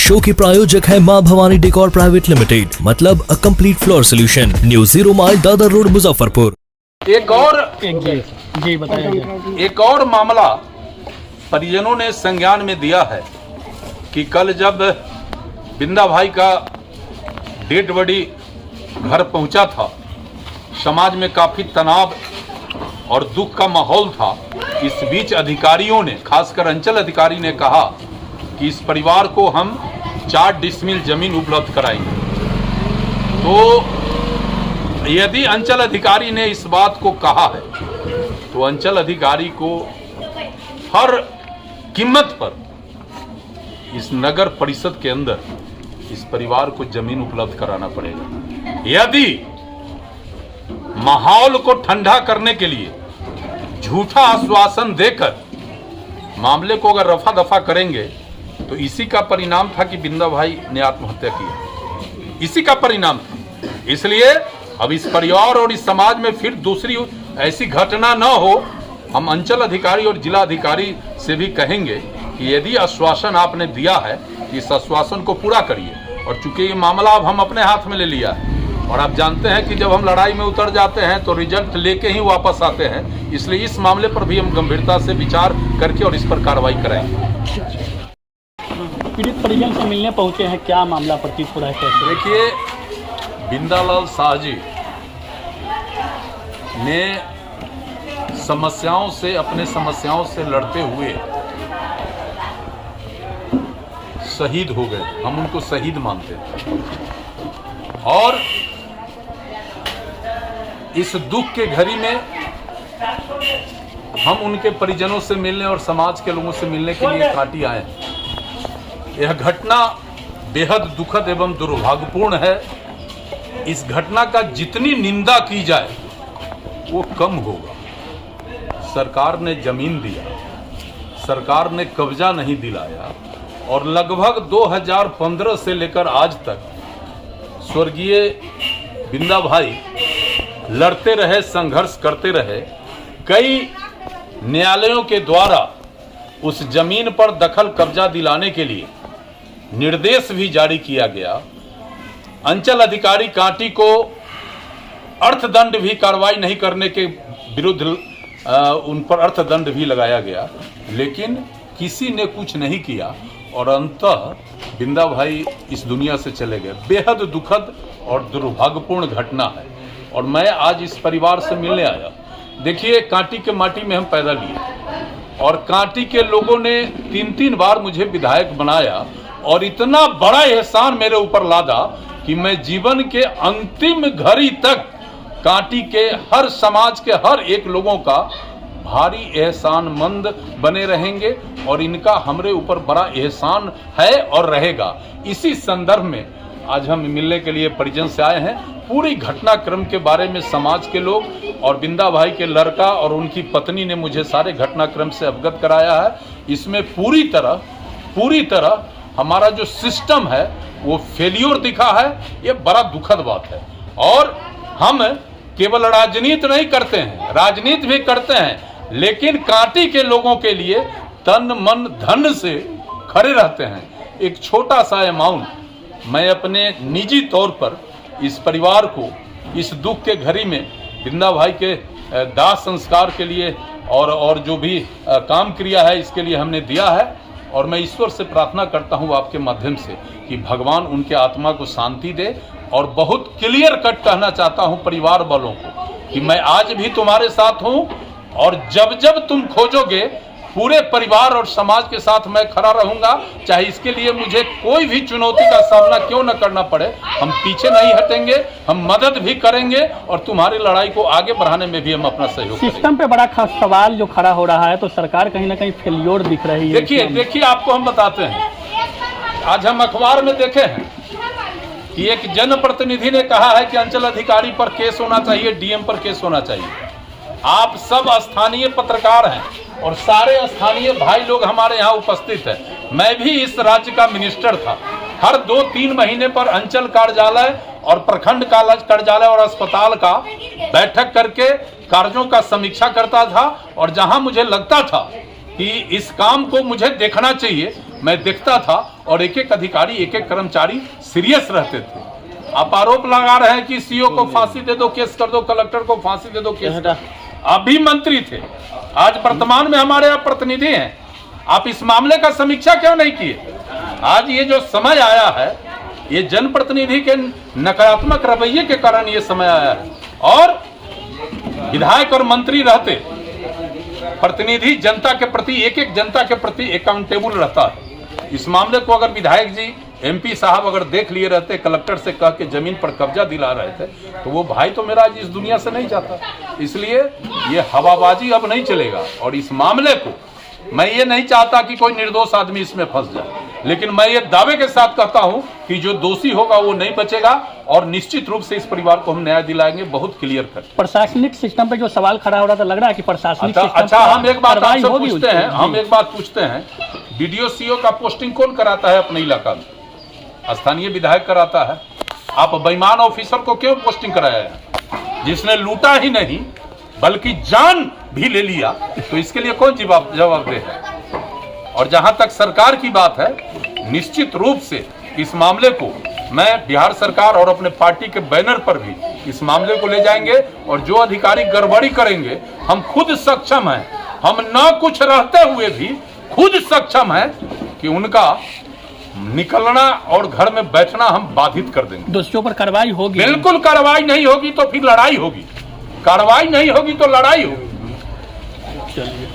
Show के प्रायोजक है मां भवानी डेकोर प्राइवेट लिमिटेड, मतलब a complete floor solution, new 0 mile Dadar road Muzaffarpur. एक और मामला परिजनों ने संज्ञान में दिया है कि कल जब बिंदा भाई का डेड बॉडी घर पहुंचा था, समाज में काफी तनाव और दुख का माहौल था। इस बीच अधिकारियों ने, खासकर अंचल अधिकारी ने कहा कि इस परिवार को हम 4 डिसमिल जमीन उपलब्ध कराएंगे। तो यदि अंचल अधिकारी ने इस बात को कहा है तो अंचल अधिकारी को हर कीमत पर इस नगर परिषद के अंदर इस परिवार को जमीन उपलब्ध कराना पड़ेगा। यदि माहौल को ठंडा करने के लिए झूठा आश्वासन देकर मामले को अगर रफा दफा करेंगे तो इसी का परिणाम था कि बिंदा भाई ने आत्महत्या किया, इसी का परिणाम था। इसलिए अब इस परिवार और इस समाज में फिर दूसरी ऐसी घटना न हो। हम अंचल अधिकारी और जिला अधिकारी से भी कहेंगे कि यदि आश्वासन आपने दिया है इस आश्वासन को पूरा करिए। और चूंकि ये मामला अब हम अपने हाथ में ले लिया है और आप जानते हैं कि जब हम लड़ाई में उतर जाते हैं तो रिजल्ट लेके ही वापस आते हैं, इसलिए इस मामले पर भी हम गंभीरता से विचार करके और इस पर कार्रवाई कराएंगे। पीड़ित परिजन से मिलने पहुंचे हैं, क्या मामला प्रतीत हो रहा है, कैसे? देखिए, बिंदालाल शाह जी ने अपने समस्याओं से लड़ते हुए शहीद हो गए। हम उनको शहीद मानते हैं और इस दुख के घड़ी में हम उनके परिजनों से मिलने और समाज के लोगों से मिलने के लिए कांटी आए हैं। यह घटना बेहद दुखद एवं दुर्भाग्यपूर्ण है। इस घटना का जितनी निंदा की जाए वो कम होगा। सरकार ने जमीन दिया, सरकार ने कब्जा नहीं दिलाया और लगभग 2015 से लेकर आज तक स्वर्गीय बिंदा भाई लड़ते रहे, संघर्ष करते रहे। कई न्यायालयों के द्वारा उस जमीन पर दखल कब्जा दिलाने के लिए निर्देश भी जारी किया गया। अंचल अधिकारी कांटी को अर्थदंड भी कार्रवाई नहीं करने के विरुद्ध उन पर अर्थदंड भी लगाया गया, लेकिन किसी ने कुछ नहीं किया और अंततः बिंदा भाई इस दुनिया से चले गए। बेहद दुखद और दुर्भाग्यपूर्ण घटना है और मैं आज इस परिवार से मिलने आया। देखिए, कांटी के माटी में हम पैदा लिए और कांटी के लोगों ने 3 बार मुझे विधायक बनाया और इतना बड़ा एहसान मेरे ऊपर लादा कि मैं जीवन के अंतिम घड़ी तक कांटी के हर समाज के हर एक लोगों का भारी एहसानमंद बने रहेंगे और इनका हमरे ऊपर बड़ा एहसान है और रहेगा। इसी संदर्भ में आज हम मिलने के लिए परिजन से आए हैं। पूरी घटनाक्रम के बारे में समाज के लोग और बिंदा भाई के लड़का और उनकी पत्नी ने मुझे सारे घटनाक्रम से अवगत कराया है। इसमें पूरी तरह हमारा जो सिस्टम है वो फेल्योर दिखा है। ये बड़ा दुखद बात है और हम केवल राजनीति नहीं करते हैं, राजनीति भी करते हैं, लेकिन कांटी के लोगों के लिए तन मन धन से खड़े रहते हैं। एक छोटा सा अमाउंट मैं अपने निजी तौर पर इस परिवार को इस दुख के घड़ी में बिंदा भाई के दाह संस्कार के लिए और जो भी काम क्रिया है इसके लिए हमने दिया है और मैं ईश्वर से प्रार्थना करता हूँ आपके माध्यम से कि भगवान उनके आत्मा को शांति दे। और बहुत क्लियर कट कहना चाहता हूँ परिवार वालों को कि मैं आज भी तुम्हारे साथ हूँ और जब जब तुम खोजोगे पूरे परिवार और समाज के साथ मैं खड़ा रहूंगा। चाहे इसके लिए मुझे कोई भी चुनौती का सामना क्यों न करना पड़े, हम पीछे नहीं हटेंगे, हम मदद भी करेंगे और तुम्हारी लड़ाई को आगे बढ़ाने में भी हम अपना सहयोग करेंगे। सिस्टम पे बड़ा खास सवाल जो खड़ा हो रहा है तो सरकार कहीं ना कहीं फेल्योर दिख रही है। देखिए आपको हम बताते हैं, आज हम अखबार में देखे हैं कि एक जनप्रतिनिधि ने कहा है कि अंचल अधिकारी पर केस होना चाहिए, डीएम पर केस होना चाहिए। आप सब स्थानीय पत्रकार हैं और सारे स्थानीय भाई लोग हमारे यहाँ उपस्थित हैं। मैं भी इस राज्य का मिनिस्टर था। हर 2-3 महीने पर अंचल कार्यालय और प्रखंड कार्यालय और अस्पताल का बैठक करके कार्यों का समीक्षा करता था और जहां मुझे लगता था कि इस काम को मुझे देखना चाहिए मैं देखता था और एक एक अधिकारी, एक एक कर्मचारी सीरियस रहते थे। आप आरोप लगा रहे हैं कि सीओ को फांसी दे दो, केस कर दो, कलेक्टर को फांसी दे दो, केस कर दो। आप भी मंत्री थे, आज वर्तमान में हमारे यहाँ प्रतिनिधि हैं, आप इस मामले का समीक्षा क्यों नहीं किए? आज ये जो समय आया है, ये जनप्रतिनिधि के नकारात्मक रवैये के कारण ये समय आया है। और विधायक और मंत्री रहते, प्रतिनिधि जनता के प्रति, एक एक जनता के प्रति अकाउंटेबल रहता है। इस मामले को अगर विधायक जी, एमपी साहब अगर देख लिए रहते, कलेक्टर से कह के जमीन पर कब्जा दिला रहे थे, तो वो भाई तो मेरा आज इस दुनिया से नहीं जाता। इसलिए ये हवाबाजी अब नहीं चलेगा। और इस मामले को मैं ये नहीं चाहता कि कोई निर्दोष आदमी इसमें फंस जाए, लेकिन मैं ये दावे के साथ कहता हूं कि जो दोषी होगा वो नहीं बचेगा और निश्चित रूप से इस परिवार को हम न्याय दिलाएंगे, बहुत क्लियर कर। प्रशासनिक सिस्टम पे जो सवाल खड़ा हो रहा था, लग रहा है कि प्रशासनिक अच्छा, हम एक बात आपसे पूछते हैं, डीडीओ सीओ का पोस्टिंग कौन कराता है अपने इलाका में? स्थानीय विधायक कराता है। आप बेईमान ऑफिसर को क्यों पोस्टिंग कराया है? जिसने लूटा ही नहीं बल्कि जान भी ले लिया, तो इसके लिए कौन जवाबदेह है? और जहां तक सरकार की बात है, निश्चित रूप से इस मामले को मैं बिहार सरकार और अपने पार्टी के बैनर पर भी इस मामले को ले जाएंगे। और जो अधिकारी गड़बड़ी करेंगे, हम खुद सक्षम हैं, हम न कुछ रहते हुए भी खुद सक्षम हैं कि उनका निकलना और घर में बैठना हम बाधित कर देंगे। दोषियों पर कार्रवाई होगी? बिल्कुल कार्रवाई नहीं होगी तो फिर लड़ाई होगी, कार्रवाई नहीं होगी तो लड़ाई होगी। चलिए।